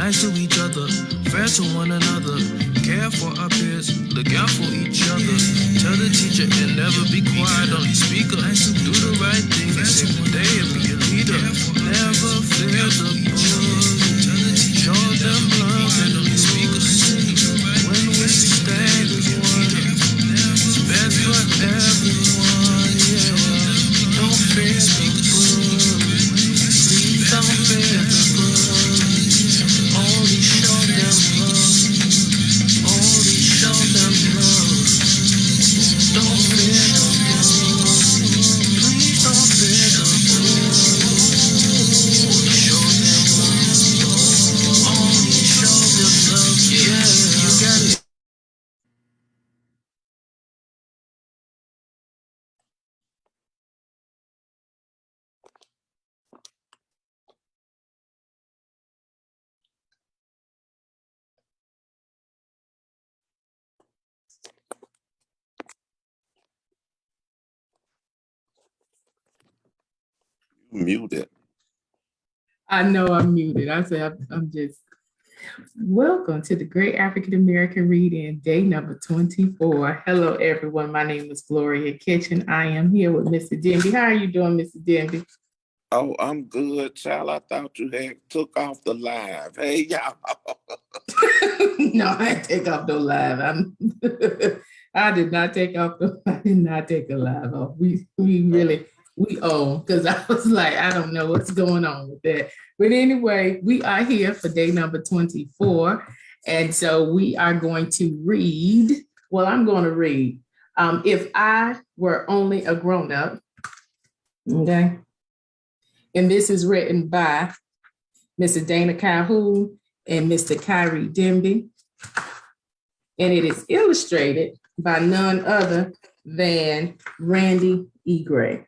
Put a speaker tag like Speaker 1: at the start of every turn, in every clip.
Speaker 1: nice to each other, fair to one another, care for our peers, look out for each other. Tell the teacher and never be quiet, only speak up. Do the right thing, say one day and be a leader. Never fear the bullies, show them love and only speak up. When we stand as one, it's best for everyone, yeah. Don't fear the bullies, please don't fear the bullies. Only show them love, only show them love. Don't fear the bullies, please don't fear the bullies. Only show them love, only show them love, yeah. You got it.
Speaker 2: Muted.
Speaker 3: I know I'm muted. I said I'm just welcome to the Great African American Reading, day number 24. Hello, everyone. My name is Gloria Kitchen. I am here with Mr. Denby. How are you doing, Mr. Denby?
Speaker 2: Oh, I'm good, child. I thought you had took off the live. Hey, y'all.
Speaker 3: No, I didn't take off no live. I did not take off. I did not take a live off. We own, because I was like, I don't know what's going on with that. But anyway, we are here for day number 24. And so we are going to read. Well, I'm going to read. If I Were Only a Grown-Up. Okay. And this is written by Mr. Dana Calhoun and Mr. Kyrie Denby. And it is illustrated by none other than Randy E. Gray.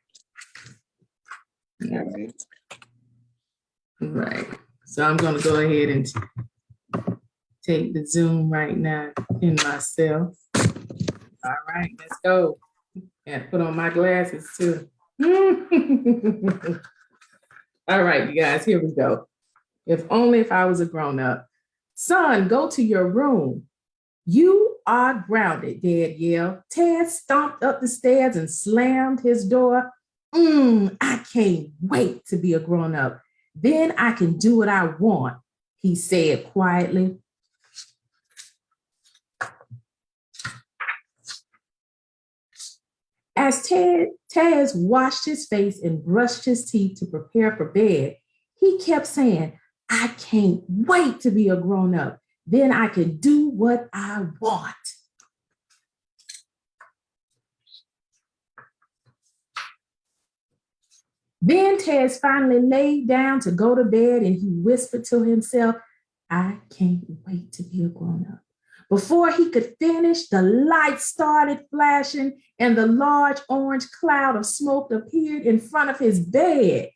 Speaker 3: Right. So I'm going to go ahead and take the Zoom right now in myself. All right, let's go. And put on my glasses too. All right, you guys, here we go. If only if I was a grown-up. Son, go to your room. You are grounded, Dad yelled. Ted stomped up the stairs and slammed his door. I can't wait to be a grown-up. Then I can do what I want, he said quietly. As Taz washed his face and brushed his teeth to prepare for bed, he kept saying, I can't wait to be a grown-up. Then I can do what I want. Then Taz finally laid down to go to bed and he whispered to himself, I can't wait to be a grown-up. Before he could finish, the lights started flashing and the large orange cloud of smoke appeared in front of his bed.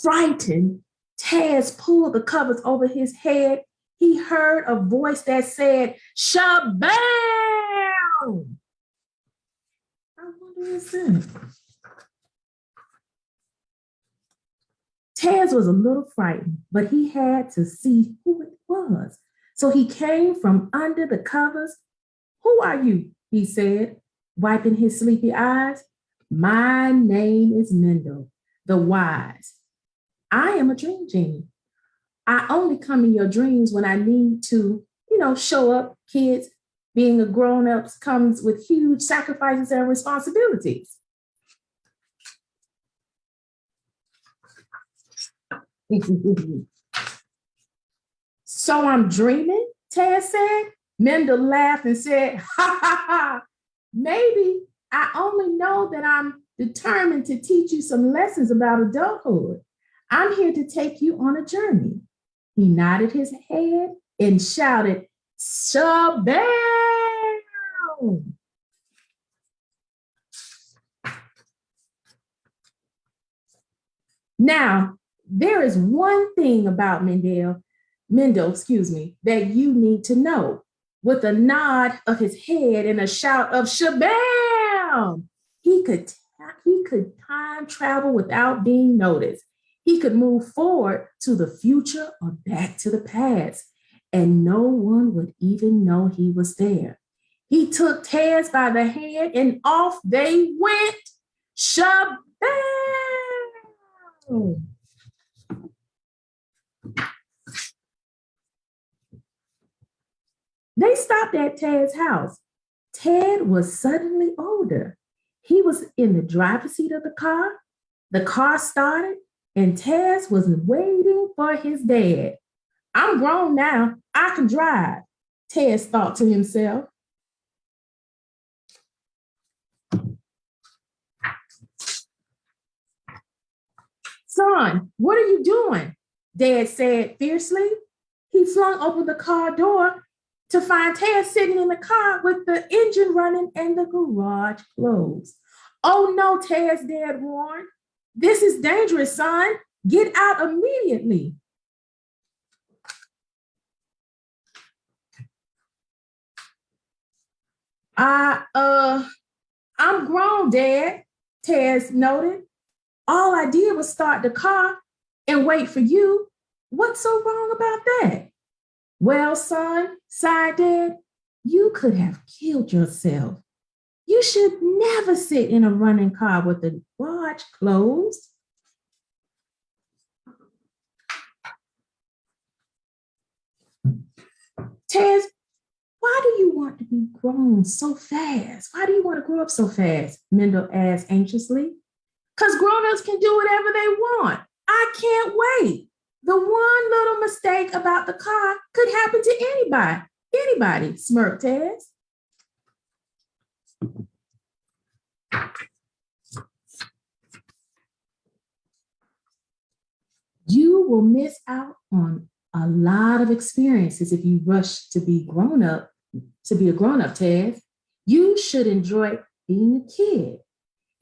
Speaker 3: Frightened, Taz pulled the covers over his head. He heard a voice that said, Shabam! I wonder what's that. Taz was a little frightened, but he had to see who it was. So he came from under the covers. Who are you? He said, wiping his sleepy eyes. My name is Mendel, the wise. I am a dream genie. I only come in your dreams when I need to, show up. Kids, being a grown-up comes with huge sacrifices and responsibilities. So I'm dreaming, Taz said. Mendel laughed and said, ha, ha, ha. Maybe I only know that I'm determined to teach you some lessons about adulthood. I'm here to take you on a journey. He nodded his head and shouted, Shabam! Now, there is one thing about Mendel, that you need to know. With a nod of his head and a shout of Shabam, he could time travel without being noticed. He could move forward to the future or back to the past, and no one would even know he was there. He took Taz by the hand and off they went. Shabam! They stopped at Ted's house. Ted was suddenly older. He was in the driver's seat of the car. The car started, and Taz was waiting for his dad. I'm grown now. I can drive, Taz thought to himself. Son, what are you doing? Dad said fiercely. He flung open the car door to find Taz sitting in the car with the engine running and the garage closed. Oh no, Taz, Dad warned. This is dangerous, son. Get out immediately. I'm grown, Dad, Taz noted. All I did was start the car and wait for you. What's so wrong about that? Well, son, sighed Dad, you could have killed yourself. You should never sit in a running car with the garage closed. Taz, why do you want to be grown so fast? Why do you want to grow up so fast? Mendel asked anxiously. Because grown-ups can do whatever they want. I can't wait. The one little mistake about the car could happen to anybody. Anybody, smirked Taz. You will miss out on a lot of experiences if you rush to be grown up, to be a grown-up, Taz. You should enjoy being a kid.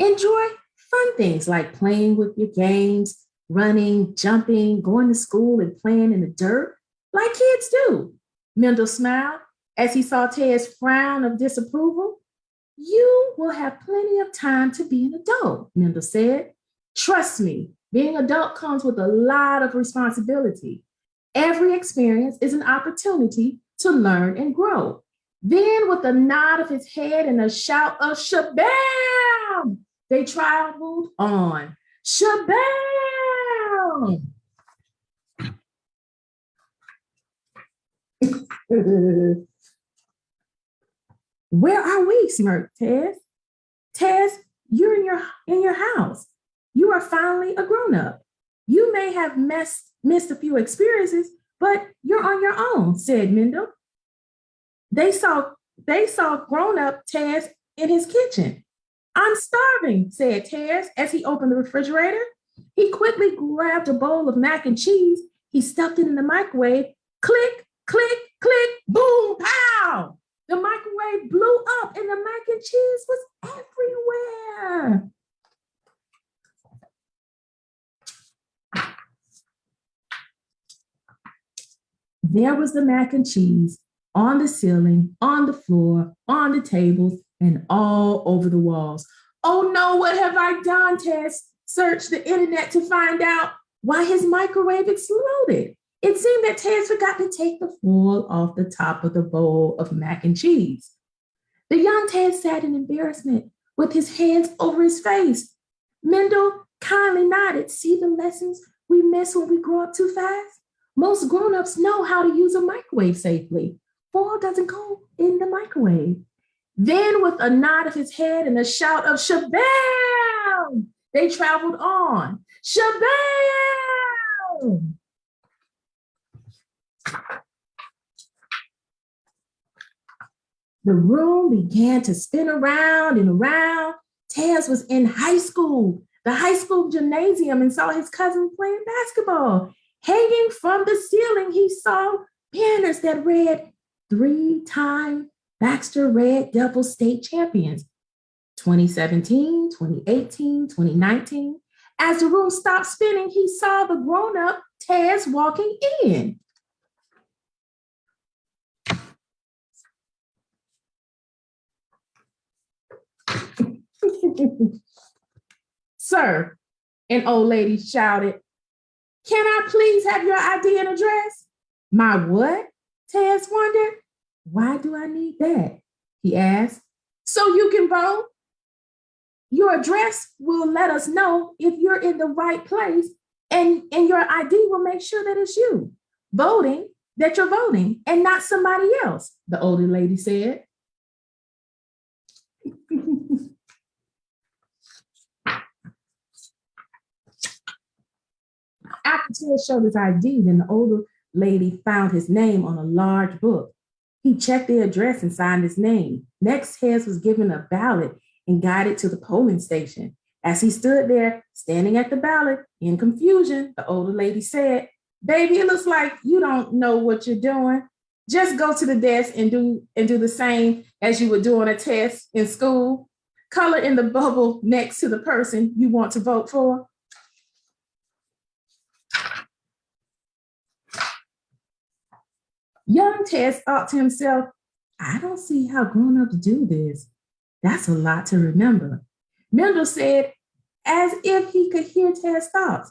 Speaker 3: Enjoy fun things like playing with your games, running, jumping, going to school and playing in the dirt, like kids do. Mendel smiled as he saw Ted's frown of disapproval. You will have plenty of time to be an adult, Mendel said. Trust me, being an adult comes with a lot of responsibility. Every experience is an opportunity to learn and grow. Then, with a nod of his head and a shout of shabam, they traveled on. Shabam! Where are we? Smirked Taz. Taz, you're in your house. You are finally a grown-up. You may have missed a few experiences, but you're on your own, said Mendel. They saw grown-up Taz in his kitchen. I'm starving, said Taz as he opened the refrigerator. He quickly grabbed a bowl of mac and cheese. He stuffed it in the microwave. Click, click, click, boom, pow! The microwave blew up and the mac and cheese was everywhere. There was the mac and cheese on the ceiling, on the floor, on the tables, and all over the walls. Oh no, what have I done? Taz searched the internet to find out why his microwave exploded. It seemed that Taz forgot to take the foil off the top of the bowl of mac and cheese. The young Taz sat in embarrassment with his hands over his face. Mendel kindly nodded. See the lessons we miss when we grow up too fast? Most grown-ups know how to use a microwave safely. Foil doesn't go in the microwave. Then, with a nod of his head and a shout of shabam, they traveled on. Shabam! The room began to spin around and around. Taz was in high school, the high school gymnasium, and saw his cousin playing basketball. Hanging from the ceiling, he saw banners that read 3-time Baxter Red Devils state champions, 2017, 2018, 2019. As the room stopped spinning, he saw the grown-up Taz walking in. Sir, an old lady shouted, can I please have your ID and address? My what? Tess wondered. Why do I need that? He asked. So you can vote. Your address will let us know if you're in the right place, and your ID will make sure that it's you that you're voting and not somebody else, the older lady said. After Ted showed his ID, then the older lady found his name on a large book. He checked the address and signed his name. Next, Ted was given a ballot and guided to the polling station. As he stood there, standing at the ballot in confusion, the older lady said, baby, it looks like you don't know what you're doing. Just go to the desk and do the same as you would do on a test in school. Color in the bubble next to the person you want to vote for. Young Ted thought to himself, I don't see how grown-ups do this. That's a lot to remember. Mendel said, as if he could hear Ted's thoughts.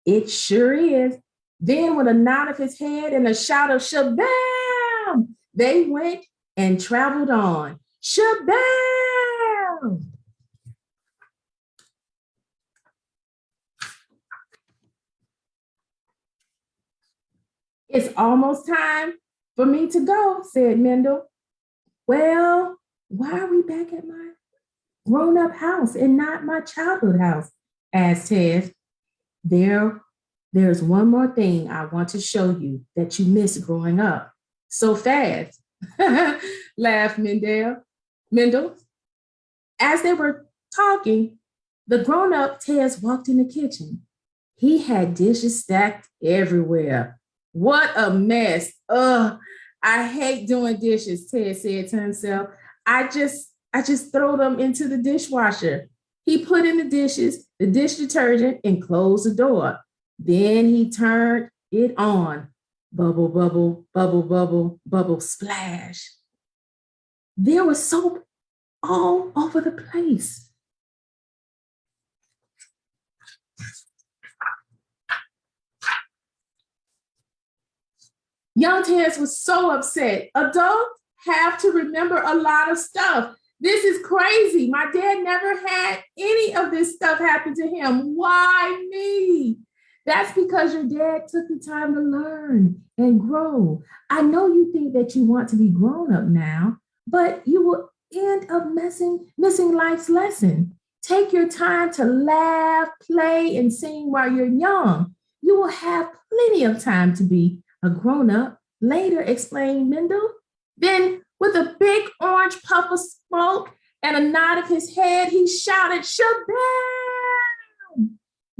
Speaker 3: It sure is. Then with a nod of his head and a shout of shabam, they went and traveled on. Shabam! It's almost time for me to go, said Mendel. Well, why are we back at my grown-up house and not my childhood house? Asked Ted. There's one more thing I want to show you that you missed growing up so fast, laughed Mendel. As they were talking, the grown-up Ted walked in the kitchen. He had dishes stacked everywhere. What a mess. Ugh, I hate doing dishes, Ted said to himself. I just throw them into the dishwasher. He put in the dishes, the dish detergent, and closed the door. Then he turned it on. Bubble, bubble, bubble, bubble, bubble, splash. There was soap all over the place. Young Ted was so upset. Adults have to remember a lot of stuff. This is crazy. My dad never had any of this stuff happen to him. Why me? That's because your dad took the time to learn and grow. I know you think that you want to be grown up now, but you will end up missing life's lesson. Take your time to laugh, play, and sing while you're young. You will have plenty of time to be a grown-up later, explained Mendel. Then, with a big orange puff of smoke and a nod of his head, he shouted, shabam!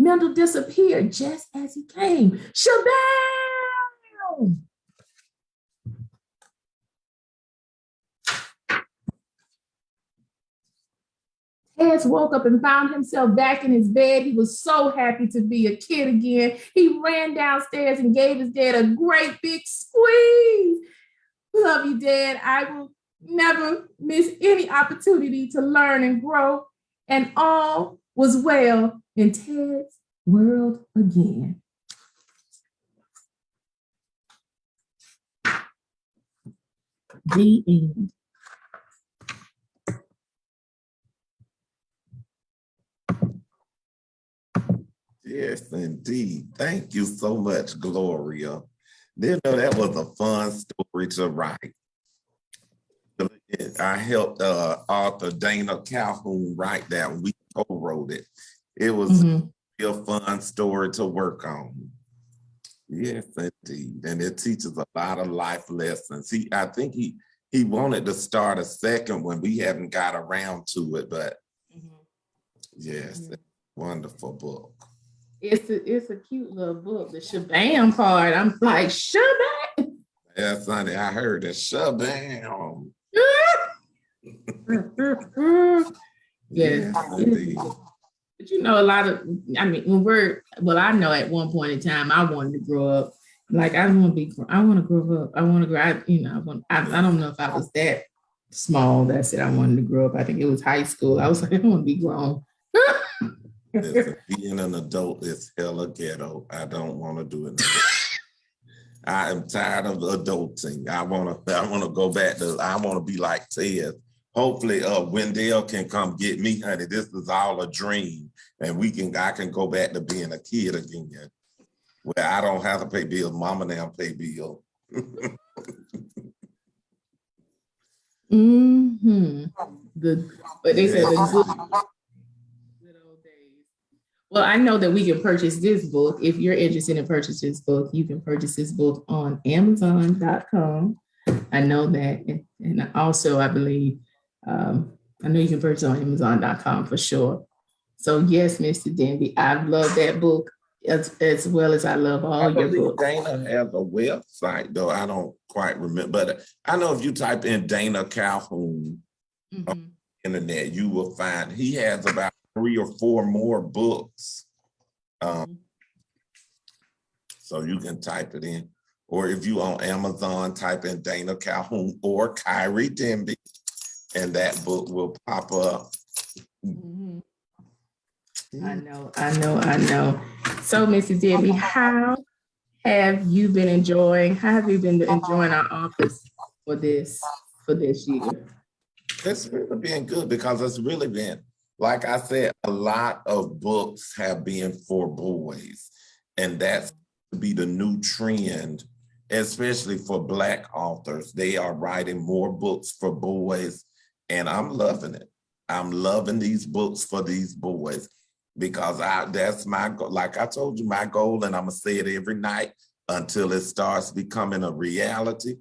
Speaker 3: Mendel disappeared just as he came. Shabam! Ted woke up and found himself back in his bed. He was so happy to be a kid again. He ran downstairs and gave his dad a great big squeeze. Love you, Dad. I will never miss any opportunity to learn and grow. And all was well in Ted's world again. The end.
Speaker 2: Yes, indeed. Thank you so much, Gloria. You know, that was a fun story to write. I helped author Dana Calhoun write that. We co-wrote it. It was a fun story to work on. Yes, indeed. And it teaches a lot of life lessons. I think he wanted to start a second one. We haven't got around to it, but yes, wonderful book.
Speaker 3: It's a cute little book. The shabam part, I'm like, shabam.
Speaker 2: Yeah, Sonny, I heard it. Shabam.
Speaker 3: Yes. But you know, I know at one point in time I wanted to grow up. Like I want to grow up. I want to grow. I don't know if I was that small that said I wanted to grow up. I think it was high school. I was like, I want to be grown.
Speaker 2: Listen, being an adult is hella ghetto. I don't want to do it. I am tired of adulting. I wanna go back to, I wanna be like Ted. Hopefully Wendell can come get me, honey. This is all a dream. And I can go back to being a kid again. Where I don't have to pay bills. Mama now pay bills.
Speaker 3: Mm-hmm. But they said the good old days. Well, I know that we can purchase this book. If you're interested in purchasing this book, you can purchase this book on Amazon.com. I know that. And also, I believe, I know you can purchase on Amazon.com for sure. So yes, Mr. Denby, I love that book as well as I love all your books.
Speaker 2: Dana has a website, though. I don't quite remember, but I know if you type in Dana Calhoun on the internet, you will find he has about 3 or 4 more books. So you can type it in. Or if you on Amazon, type in Dana Calhoun or Kyrie Denby, and that book will pop up.
Speaker 3: I know. So, Mrs. Denby, how have you been enjoying our office for this year?
Speaker 2: It's really been good because it's really been, like I said, a lot of books have been for boys, and that's to be the new trend, especially for Black authors. They are writing more books for boys, and I'm loving it. I'm loving these books for these boys because that's my goal. Like I told you, my goal, and I'm gonna say it every night until it starts becoming a reality.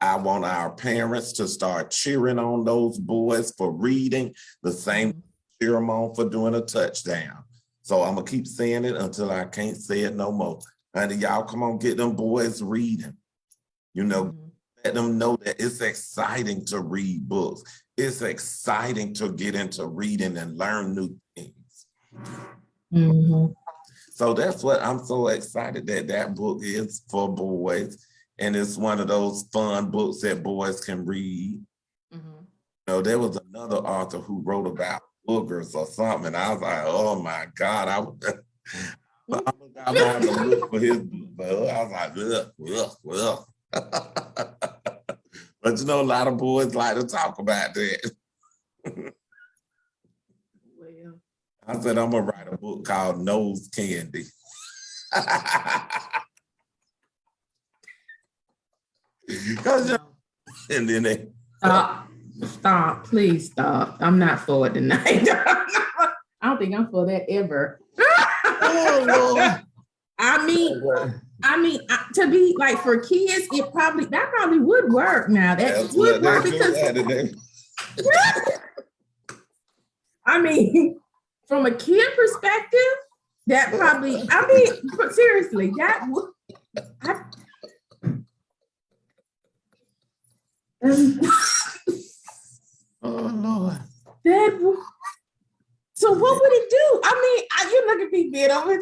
Speaker 2: I want our parents to start cheering on those boys for reading the same cheer them on for doing a touchdown. So I'm gonna keep saying it until I can't say it no more. Honey, y'all come on, get them boys reading. You know, let them know that it's exciting to read books. It's exciting to get into reading and learn new things. So that's what I'm so excited that book is for boys. And it's one of those fun books that boys can read. You know, there was another author who wrote about boogers or something. And I was like, oh my God. I'm gonna have to look for his book. But I was like, ugh. But you know, a lot of boys like to talk about that.
Speaker 3: Well,
Speaker 2: I said, I'm gonna write a book called Nose Candy. And then they
Speaker 3: stop, please stop. I'm not for it tonight. I don't think I'm for that ever. I mean, to be like for kids, that probably would work now. That would work because I mean, from a kid perspective, that probably, I mean, seriously, that would,
Speaker 2: oh Lord.
Speaker 3: So what would it do? I mean, you look at me being over here,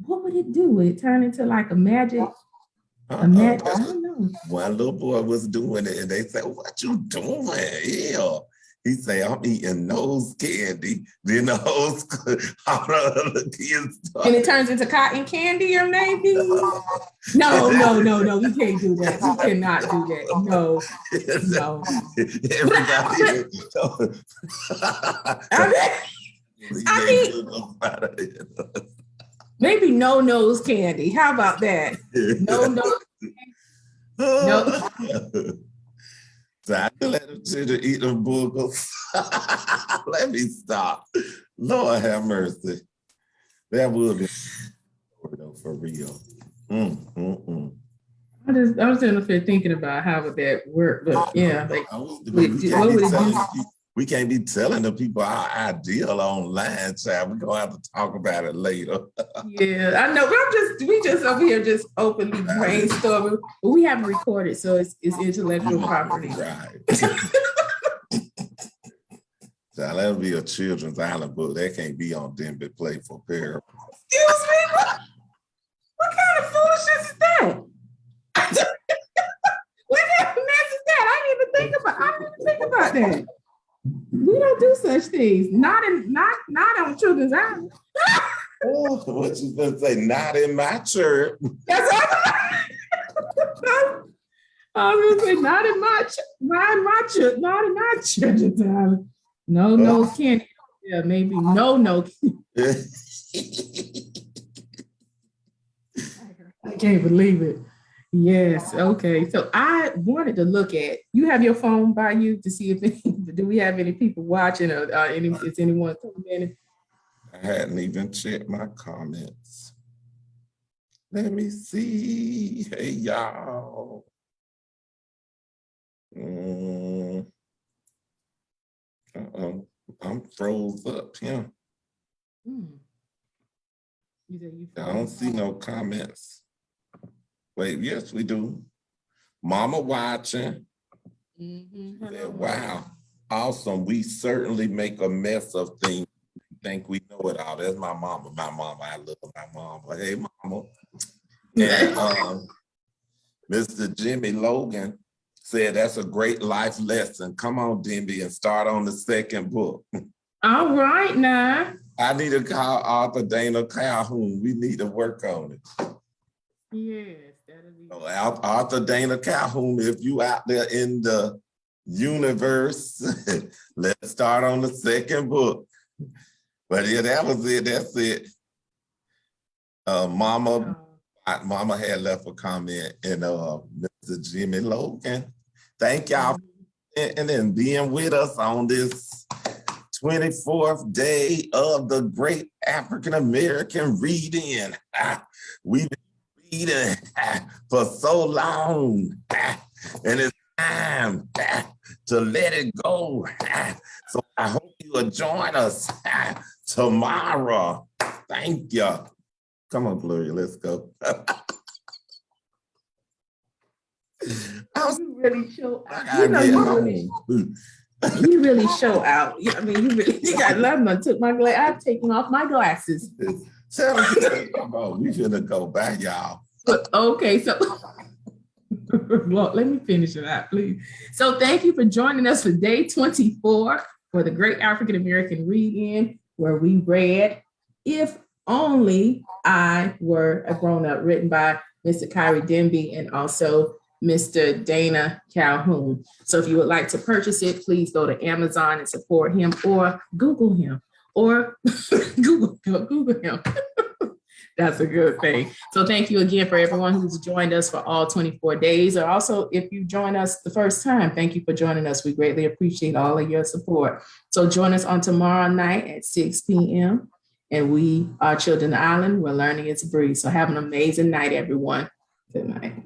Speaker 3: what would it do? Would it turn into like a magic? I don't know.
Speaker 2: One little boy was doing it and they said, what you doing? Yeah. He said, I'm eating nose candy. Then the whole school, all the other kids started.
Speaker 3: And it turns into cotton candy or maybe? No, we can't do that. We cannot do that. No.
Speaker 2: Everybody.
Speaker 3: Maybe no nose candy. How about that? No nose candy. No.
Speaker 2: So I can let them children eat them boogers. Let me stop. Lord have mercy. That would be for real. I
Speaker 3: was just thinking about how would that work, but yeah, like what would it do?
Speaker 2: We can't be telling the people our ideal online, child. We're gonna have to talk about it later.
Speaker 3: Yeah, I know. We just over here just openly brainstorming. But we haven't recorded, so it's intellectual property.
Speaker 2: Right. So that'll be a children's island book. That can't be on Denby Play for Parents.
Speaker 3: Excuse me, what kind of foolishness is that? What kind of mess is that? I didn't even think about that. We don't do such things. Not on Children's Island.
Speaker 2: Oh, what you gonna say? Not in my church.
Speaker 3: That's all. I was gonna say not in my church, not in my Children's Island. No candy. Yeah, maybe no. I can't believe it. Yes. Okay. So I wanted to look at. You have your phone by you to see if do we have any people watching or is anyone coming in?
Speaker 2: I hadn't even checked my comments. Let me see. Hey, y'all. I'm froze up here. I don't see no comments. Wait, yes, we do. Mama watching. Said, wow, awesome. We certainly make a mess of things. Think we know it all. That's my mama. My mama. I love my mama. Hey, mama. And Mr. Jimmy Logan said that's a great life lesson. Come on, Demby, and start on the second book.
Speaker 3: All right, now.
Speaker 2: I need to call Author Dana Calhoun. We need to work on it.
Speaker 3: Yes, that'll be.
Speaker 2: Author Dana Calhoun, if you out there in the universe, let's start on the second book. But yeah, that was it. That's it. Mama had left a comment, and Mr. Jimmy Logan, thank y'all and then being with us on this 24th day of the Great African American Read-In. We've been reading for so long, and it's time to let it go. So I hope you will join us tomorrow. Thank you. Come on, Gloria, let's go.
Speaker 3: You really show out. You really show out. I mean, you really. I love them. I took my I've taken off my glasses.
Speaker 2: Come on, we finna go back, y'all.
Speaker 3: Okay, so well, let me finish it out, please. So thank you for joining us for day 24 for the Great African American Read-In, where we read If Only I Were a Grown-Up, written by Mr. Kyrie Demby and also Mr. Dana Calhoun. So if you would like to purchase it, please go to Amazon and support him, or Google him, or Google him. That's a good thing. So thank you again for everyone who's joined us for all 24 days. Or also, if you join us the first time, thank you for joining us. We greatly appreciate all of your support. So join us on tomorrow night at 6 p.m. And we are Children's Island, where learning is a breeze. So have an amazing night, everyone. Good night.